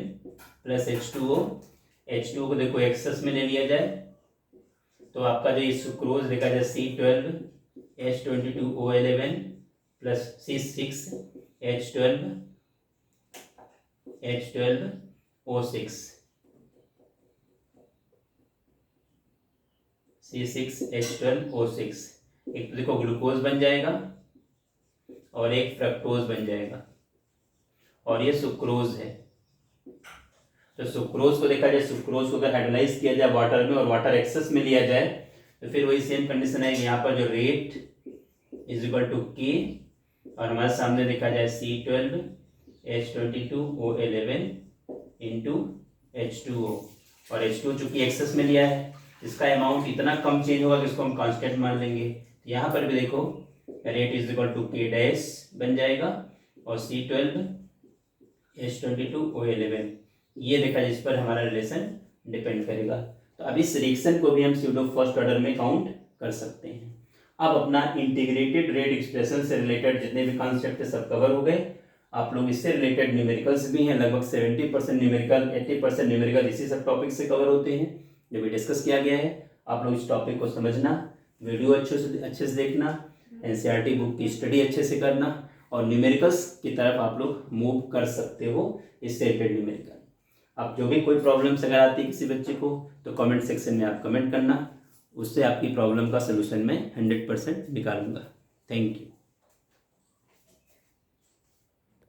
प्लस H2O को देखो एक्सेस में ले लिया जाए, तो आपका जो ये सुक्रोज देखा जाए C12H22O11 प्लस C6H12O6 C6H12O6, एक तो देखो ग्लूकोज बन जाएगा और एक फ्रक्टोज बन जाएगा, और ये सुक्रोज है। तो सुक्रोज को देखा जाए, सुक्रोज को अगर हाइड्रोलाइज किया जाए वाटर में और वाटर एक्सेस में लिया जाए, तो फिर वही सेम कंडीशन है कि यहाँ पर जो rate is equal to K, और हमारे सामने देखा जाए C12H22O11 इंटू H2O, और H2 चूंकि एक्सेस में लिया है, इसका अमाउंट इतना कम चेंज होगा कि इसको हम कांस्टेंट मान लेंगे। यहाँ पर भी देखो rate is equal to K dash बन जाएगा और C12 H22 O11, ये देखा जिस पर हमारा रिलेशन डिपेंड करेगा। तो अब इस रिएक्शन को भी हम स्यूडो फर्स्ट ऑर्डर में काउंट कर सकते हैं। अब अपना इंटीग्रेटेड रेट एक्सप्रेशन से रिलेटेड जितने भी कॉन्सेप्ट सब कवर हो गए। आप लोग इससे रिलेटेड न्यूमेरिकल्स भी हैं, लगभग 70% न्यूमेरिकल 80% न्यूमेरिकल इसी सब टॉपिक से कवर होते हैं जो भी डिस्कस किया गया है। आप लोग इस टॉपिक को समझना, वीडियो अच्छे से देखना, एनसीईआरटी बुक की स्टडी अच्छे से करना और न्यूमेरिकल्स की तरफ आप लोग मूव कर सकते हो इससे रिलेटेड न्यूमेरिकल। अब जो भी कोई प्रॉब्लम्स अगर आती है किसी बच्चे को तो कमेंट सेक्शन में आप कमेंट करना, उससे आपकी प्रॉब्लम का सलूशन मैं 100% निकालूंगा। Thank you.